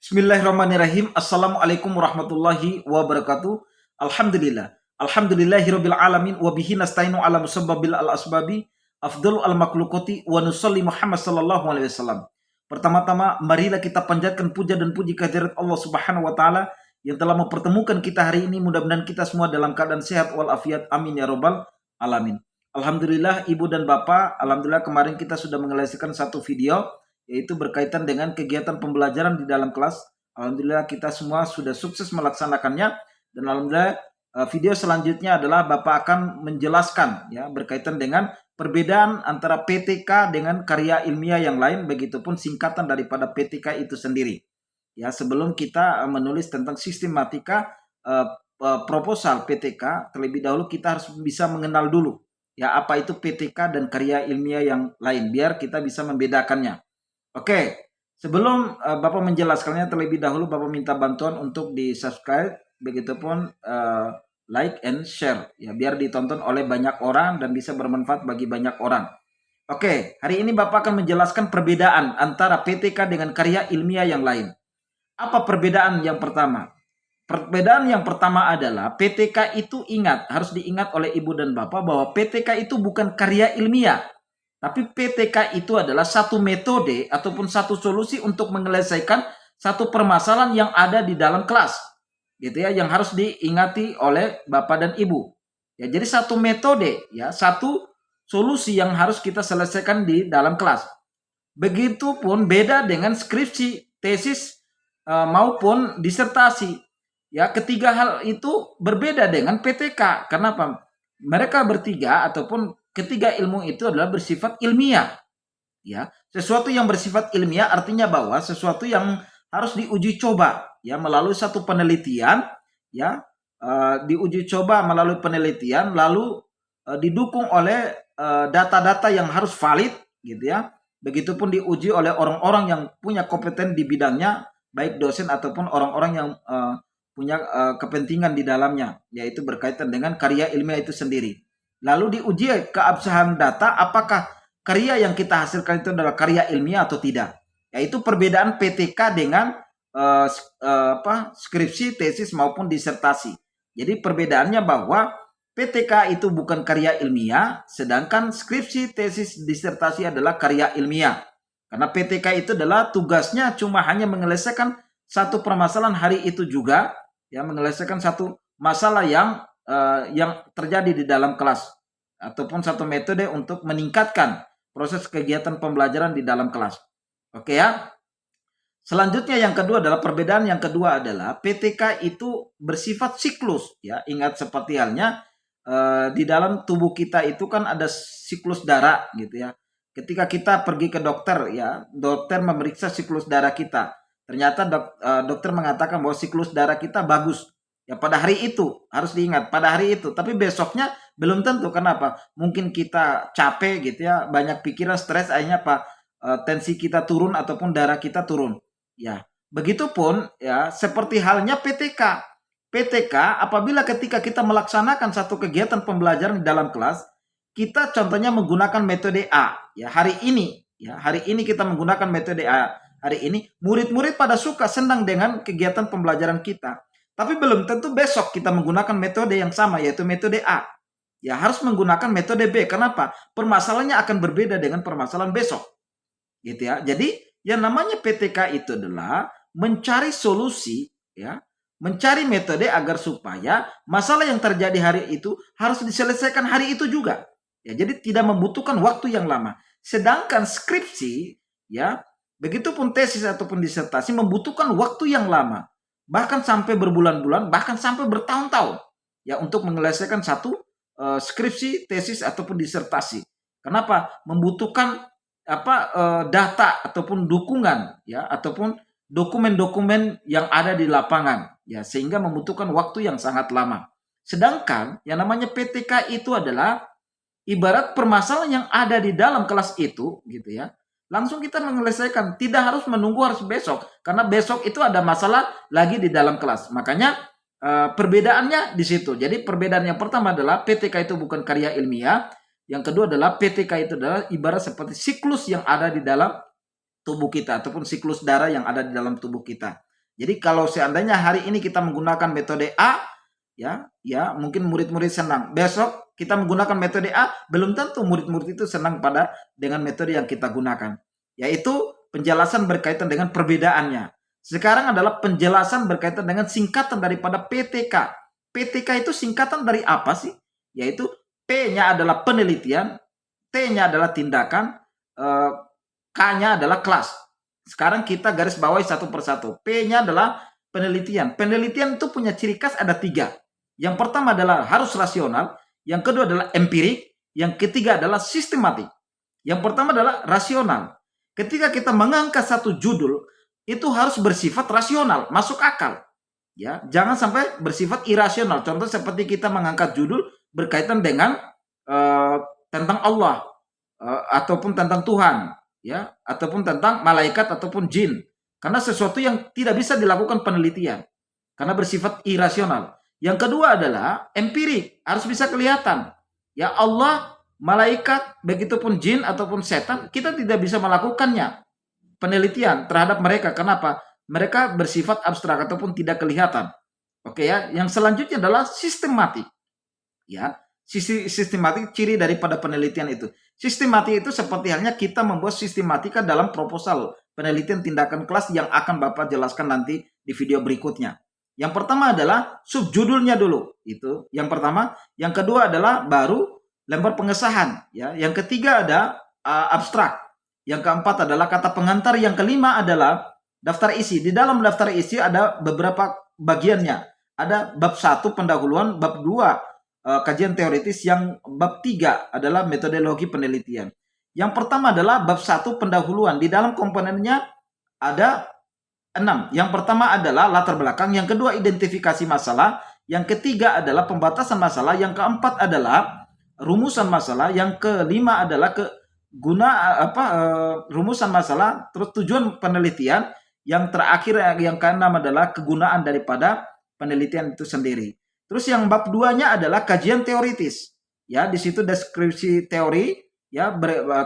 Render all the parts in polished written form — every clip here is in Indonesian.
Bismillahirrahmanirrahim. Assalamualaikum warahmatullahi wabarakatuh. Alhamdulillah. Alhamdulillahirabbil alamin wa bihi nasta'inu ala musabbabil al-asbabi afdalu al-makhluqati wa nusalli Muhammad sallallahu alaihi wasallam. Pertama-tama marilah kita panjatkan puja dan puji kehadirat Allah Subhanahu wa taala yang telah mempertemukan kita hari ini. Mudah-mudahan kita semua dalam keadaan sehat walafiat. Amin ya rabbal alamin. Alhamdulillah Ibu dan Bapak, alhamdulillah kemarin kita sudah menyelesaikan satu video yaitu berkaitan dengan kegiatan pembelajaran di dalam kelas. Alhamdulillah kita semua sudah sukses melaksanakannya dan alhamdulillah video selanjutnya adalah Bapak akan menjelaskan ya berkaitan dengan perbedaan antara PTK dengan karya ilmiah yang lain, begitupun singkatan daripada PTK itu sendiri. Ya, sebelum kita menulis tentang sistematika proposal PTK, terlebih dahulu kita harus bisa mengenal dulu ya apa itu PTK dan karya ilmiah yang lain biar kita bisa membedakannya. Oke, sebelum Bapak menjelaskannya terlebih dahulu Bapak minta bantuan untuk di-subscribe, begitupun like and share ya biar ditonton oleh banyak orang dan bisa bermanfaat bagi banyak orang. Oke, hari ini Bapak akan menjelaskan perbedaan antara PTK dengan karya ilmiah yang lain. Apa perbedaan yang pertama? Perbedaan yang pertama adalah PTK itu harus diingat oleh Ibu dan Bapak bahwa PTK itu bukan karya ilmiah. Tapi PTK itu adalah satu metode ataupun satu solusi untuk menyelesaikan satu permasalahan yang ada di dalam kelas. Gitu ya, yang harus diingati oleh Bapak dan Ibu. Ya, jadi satu metode ya, satu solusi yang harus kita selesaikan di dalam kelas. Begitupun beda dengan skripsi, tesis maupun disertasi. Ya, ketiga hal itu berbeda dengan PTK. Kenapa? Mereka bertiga ataupun ketiga ilmu itu adalah bersifat ilmiah. Ya, sesuatu yang bersifat ilmiah artinya bahwa sesuatu yang harus diuji coba ya melalui satu penelitian ya, diuji coba melalui penelitian lalu didukung oleh data-data yang harus valid gitu ya. Begitupun diuji oleh orang-orang yang punya kompeten di bidangnya, baik dosen ataupun orang-orang yang punya kepentingan di dalamnya, yaitu berkaitan dengan karya ilmiah itu sendiri. Lalu diuji keabsahan data, apakah karya yang kita hasilkan itu adalah karya ilmiah atau tidak. Yaitu perbedaan PTK dengan skripsi, tesis maupun disertasi. Jadi perbedaannya bahwa PTK itu bukan karya ilmiah, sedangkan skripsi, tesis, disertasi adalah karya ilmiah. Karena PTK itu adalah tugasnya cuma hanya menyelesaikan satu permasalahan hari itu juga, ya menyelesaikan satu masalah yang terjadi di dalam kelas ataupun satu metode untuk meningkatkan proses kegiatan pembelajaran di dalam kelas. Oke ya. Selanjutnya yang kedua adalah perbedaan yang kedua adalah PTK itu bersifat siklus ya. Ingat seperti halnya di dalam tubuh kita itu kan ada siklus darah gitu ya. Ketika kita pergi ke dokter ya, dokter memeriksa siklus darah kita. Ternyata dokter mengatakan bahwa siklus darah kita bagus. Ya pada hari itu, harus diingat pada hari itu. Tapi besoknya belum tentu. Kenapa? Mungkin kita capek gitu ya, banyak pikiran, stres, akhirnya tensi kita turun ataupun darah kita turun. Ya, begitupun ya seperti halnya PTK. PTK apabila ketika kita melaksanakan satu kegiatan pembelajaran di dalam kelas, kita contohnya menggunakan metode A. Ya, hari ini kita menggunakan metode A. Hari ini murid-murid pada suka senang dengan kegiatan pembelajaran kita. Tapi belum tentu besok kita menggunakan metode yang sama, yaitu metode A. Ya harus menggunakan metode B. Kenapa? Permasalahannya akan berbeda dengan permasalahan besok. Gitu ya. Jadi yang namanya PTK itu adalah mencari solusi, ya, mencari metode agar supaya masalah yang terjadi hari itu harus diselesaikan hari itu juga. Ya, jadi tidak membutuhkan waktu yang lama. Sedangkan skripsi, ya, begitupun tesis ataupun disertasi membutuhkan waktu yang lama. Bahkan sampai berbulan-bulan, bahkan sampai bertahun-tahun ya untuk menyelesaikan satu skripsi, tesis ataupun disertasi. Kenapa? Membutuhkan data ataupun dukungan ya ataupun dokumen-dokumen yang ada di lapangan ya sehingga membutuhkan waktu yang sangat lama. Sedangkan yang namanya PTK itu adalah ibarat permasalahan yang ada di dalam kelas itu gitu ya. Langsung kita menyelesaikan, tidak harus menunggu harus besok karena besok itu ada masalah lagi di dalam kelas. Makanya perbedaannya di situ. Jadi perbedaan yang pertama adalah PTK itu bukan karya ilmiah, yang kedua adalah PTK itu adalah ibarat seperti siklus yang ada di dalam tubuh kita ataupun siklus darah yang ada di dalam tubuh kita. Jadi kalau seandainya hari ini kita menggunakan metode A, ya mungkin murid-murid senang. Besok kita menggunakan metode A, belum tentu murid-murid itu senang dengan metode yang kita gunakan. Yaitu penjelasan berkaitan dengan perbedaannya. Sekarang adalah penjelasan berkaitan dengan singkatan daripada PTK. PTK itu singkatan dari apa sih? Yaitu P-nya adalah penelitian, T-nya adalah tindakan, K-nya adalah kelas. Sekarang kita garis bawahi satu persatu. P-nya adalah penelitian. Penelitian itu punya ciri khas ada 3. Yang pertama adalah harus rasional, yang kedua adalah empirik, yang ketiga adalah sistematik. Yang pertama adalah rasional. Ketika kita mengangkat satu judul, itu harus bersifat rasional, masuk akal. Ya, jangan sampai bersifat irasional. Contoh seperti kita mengangkat judul berkaitan dengan tentang Allah ataupun tentang Tuhan, ya, ataupun tentang malaikat ataupun jin. Karena sesuatu yang tidak bisa dilakukan penelitian karena bersifat irasional. Yang kedua adalah empirik, harus bisa kelihatan. Ya Allah, malaikat, begitupun jin ataupun setan, kita tidak bisa melakukannya penelitian terhadap mereka. Kenapa? Mereka bersifat abstrak ataupun tidak kelihatan. Oke ya. Yang selanjutnya adalah sistematik. Ya, sistematik ciri daripada penelitian itu. Sistematik itu seperti halnya kita membuat sistematika dalam proposal penelitian tindakan kelas yang akan Bapak jelaskan nanti di video berikutnya. Yang pertama adalah subjudulnya dulu, itu yang pertama. Yang kedua adalah baru lembar pengesahan, ya. Yang ketiga ada abstrak. Yang keempat adalah kata pengantar. Yang kelima adalah daftar isi. Di dalam daftar isi ada beberapa bagiannya. Ada bab 1 pendahuluan, bab 2 kajian teoritis, yang bab 3 adalah metodologi penelitian. Yang pertama adalah bab 1 pendahuluan. Di dalam komponennya ada 6. Yang pertama adalah latar belakang, yang kedua identifikasi masalah, yang ketiga adalah pembatasan masalah, yang keempat adalah rumusan masalah, yang kelima adalah rumusan masalah, terus tujuan penelitian, yang terakhir yang keenam adalah kegunaan daripada penelitian itu sendiri. Terus yang bab 2-nya adalah kajian teoritis. Ya, di situ deskripsi teori, ya,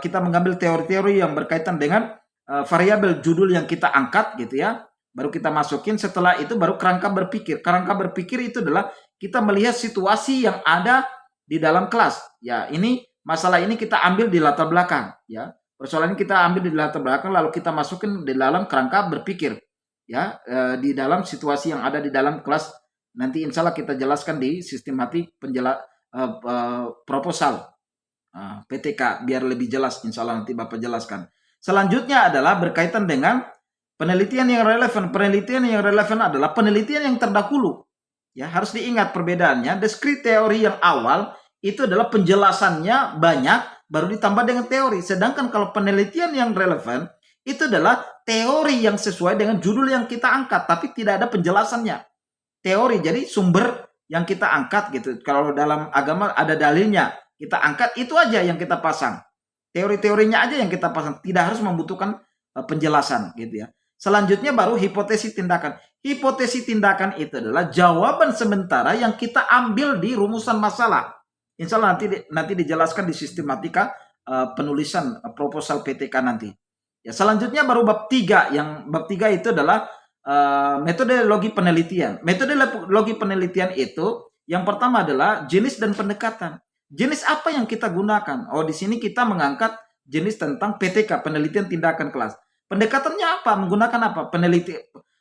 kita mengambil teori-teori yang berkaitan dengan variabel judul yang kita angkat gitu ya, baru kita masukin. Setelah itu baru kerangka berpikir. Kerangka berpikir itu adalah kita melihat situasi yang ada di dalam kelas. Ya, ini masalah ini kita ambil di latar belakang, ya. Persoalan ini kita ambil di latar belakang, lalu kita masukin di dalam kerangka berpikir, ya, di dalam situasi yang ada di dalam kelas. Nanti insya Allah kita jelaskan di sistematik proposal PTK biar lebih jelas, insya Allah nanti Bapak jelaskan. Selanjutnya adalah berkaitan dengan penelitian yang relevan. Penelitian yang relevan adalah penelitian yang terdahulu. Ya, harus diingat perbedaannya. Deskripsi teori yang awal itu adalah penjelasannya banyak, baru ditambah dengan teori. Sedangkan kalau penelitian yang relevan itu adalah teori yang sesuai dengan judul yang kita angkat, tapi tidak ada penjelasannya. Teori, jadi sumber yang kita angkat gitu. Kalau dalam agama ada dalilnya, kita angkat itu aja yang kita pasang. Teori-teorinya aja yang kita pasang, tidak harus membutuhkan penjelasan gitu ya. Selanjutnya baru hipotesis tindakan. Hipotesis tindakan itu adalah jawaban sementara yang kita ambil di rumusan masalah. Insya Allah nanti dijelaskan di sistematika penulisan proposal PTK nanti. Ya, selanjutnya baru bab 3. Yang bab 3 itu adalah metodologi penelitian. Metodologi penelitian itu yang pertama adalah jenis dan pendekatan. Jenis apa yang kita gunakan? Oh, di sini kita mengangkat jenis tentang PTK, penelitian tindakan kelas. Pendekatannya apa? Menggunakan apa?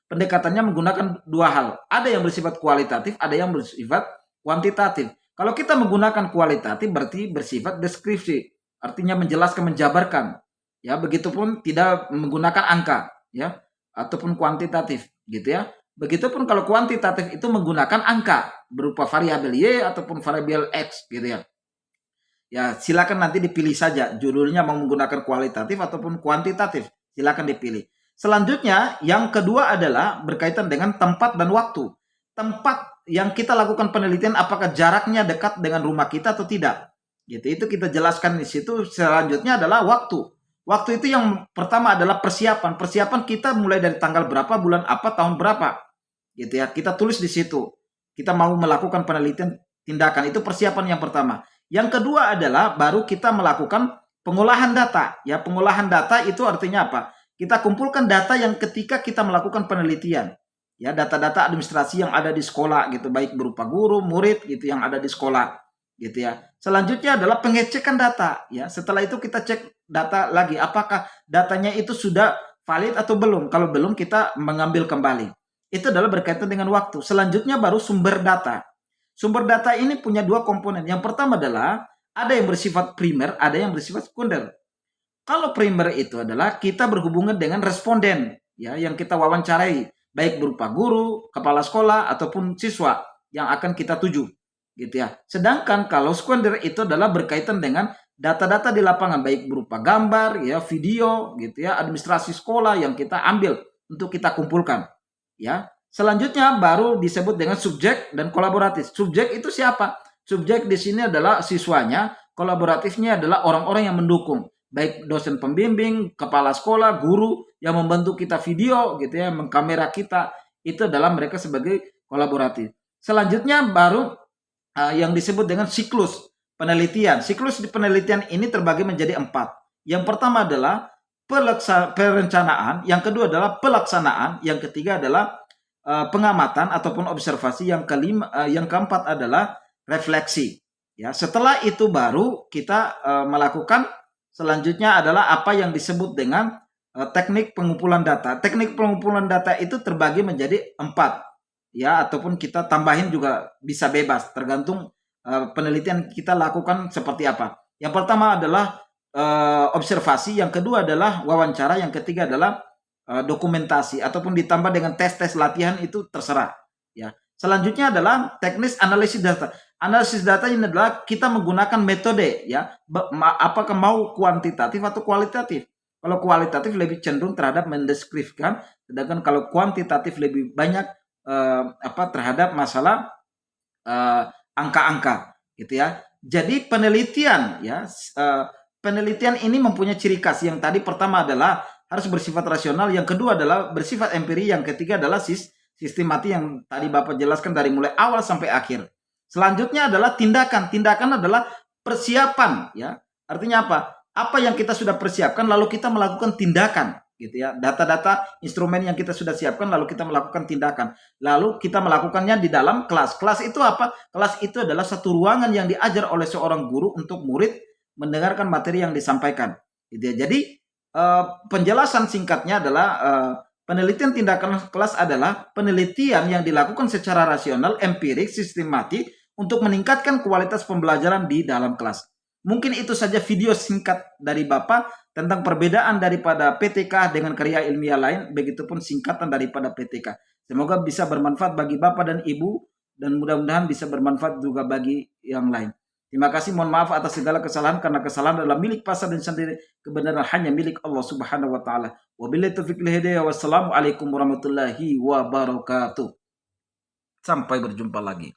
Pendekatannya menggunakan 2 hal. Ada yang bersifat kualitatif, ada yang bersifat kuantitatif. Kalau kita menggunakan kualitatif berarti bersifat deskripsi, artinya menjelaskan, menjabarkan. Ya, begitupun tidak menggunakan angka, ya, ataupun kuantitatif, gitu ya. Begitupun kalau kuantitatif itu menggunakan angka berupa variabel Y ataupun variabel X, gitu ya. Ya, silakan nanti dipilih saja judulnya mau menggunakan kualitatif ataupun kuantitatif. Silakan dipilih. Selanjutnya, yang kedua adalah berkaitan dengan tempat dan waktu. Tempat yang kita lakukan penelitian apakah jaraknya dekat dengan rumah kita atau tidak. Gitu. Itu kita jelaskan di situ. Selanjutnya adalah waktu. Waktu itu yang pertama adalah persiapan. Persiapan kita mulai dari tanggal berapa, bulan apa, tahun berapa. Gitu ya. Kita tulis di situ. Kita mau melakukan penelitian tindakan. Itu persiapan yang pertama. Yang kedua adalah baru kita melakukan pengolahan data. Ya, pengolahan data itu artinya apa? Kita kumpulkan data yang ketika kita melakukan penelitian. ya data-data administrasi yang ada di sekolah gitu, baik berupa guru, murid gitu yang ada di sekolah gitu ya. Selanjutnya adalah pengecekan data ya. Setelah itu kita cek data lagi apakah datanya itu sudah valid atau belum. Kalau belum kita mengambil kembali. Itu adalah berkaitan dengan waktu. Selanjutnya baru sumber data. Sumber data ini punya dua komponen. Yang pertama adalah ada yang bersifat primer, ada yang bersifat sekunder. Kalau primer itu adalah kita berhubungan dengan responden ya yang kita wawancarai, baik berupa guru, kepala sekolah ataupun siswa yang akan kita tuju gitu ya. Sedangkan kalau sekunder itu adalah berkaitan dengan data-data di lapangan baik berupa gambar ya, video gitu ya, administrasi sekolah yang kita ambil untuk kita kumpulkan ya. Selanjutnya baru disebut dengan subjek dan kolaboratif. Subjek itu siapa? Subjek di sini adalah siswanya, kolaboratifnya adalah orang-orang yang mendukung baik dosen pembimbing, kepala sekolah, guru yang membantu kita video gitu ya, mengkamera kita, itu adalah mereka sebagai kolaboratif. Selanjutnya baru yang disebut dengan siklus penelitian. Siklus di penelitian ini terbagi menjadi 4. Yang pertama adalah perencanaan, yang kedua adalah pelaksanaan, yang ketiga adalah pengamatan ataupun observasi, yang keempat adalah refleksi. Ya, setelah itu baru kita melakukan selanjutnya adalah apa yang disebut dengan teknik pengumpulan data. Teknik pengumpulan data itu terbagi menjadi 4 ya, ataupun kita tambahin juga bisa bebas tergantung penelitian kita lakukan seperti apa. Yang pertama adalah observasi, yang kedua adalah wawancara, yang ketiga adalah dokumentasi ataupun ditambah dengan tes-tes latihan itu terserah ya. Selanjutnya adalah teknis analisis data. Analisis data ini adalah kita menggunakan metode ya, apakah mau kuantitatif atau kualitatif. Kalau kualitatif lebih cenderung terhadap mendeskripsikan, sedangkan kalau kuantitatif lebih banyak terhadap masalah angka-angka gitu ya. Jadi penelitian ya, penelitian ini mempunyai ciri khas. Yang tadi pertama adalah harus bersifat rasional, yang kedua adalah bersifat empiri, yang ketiga adalah sistematik yang tadi Bapak jelaskan dari mulai awal sampai akhir. Selanjutnya adalah tindakan. Tindakan adalah persiapan ya. Artinya apa? Apa yang kita sudah persiapkan lalu kita melakukan tindakan gitu ya. Data-data instrumen yang kita sudah siapkan lalu kita melakukan tindakan. Lalu kita melakukannya di dalam kelas. Kelas itu apa? Kelas itu adalah satu ruangan yang diajar oleh seorang guru untuk murid mendengarkan materi yang disampaikan gitu ya. Jadi penjelasan singkatnya adalah penelitian tindakan kelas adalah penelitian yang dilakukan secara rasional, empirik, sistematik untuk meningkatkan kualitas pembelajaran di dalam kelas. Mungkin itu saja video singkat dari Bapak tentang perbedaan daripada PTK dengan karya ilmiah lain, begitupun singkatan daripada PTK. Semoga bisa bermanfaat bagi Bapak dan Ibu, dan mudah-mudahan bisa bermanfaat juga bagi yang lain. Terima kasih, mohon maaf atas segala kesalahan, karena kesalahan adalah milik pasar dan sendiri, kebenaran hanya milik Allah Subhanahu wa taala. Wabillahi taufiq wal hidayah. Wassalamualaikum warahmatullahi wabarakatuh. Sampai berjumpa lagi.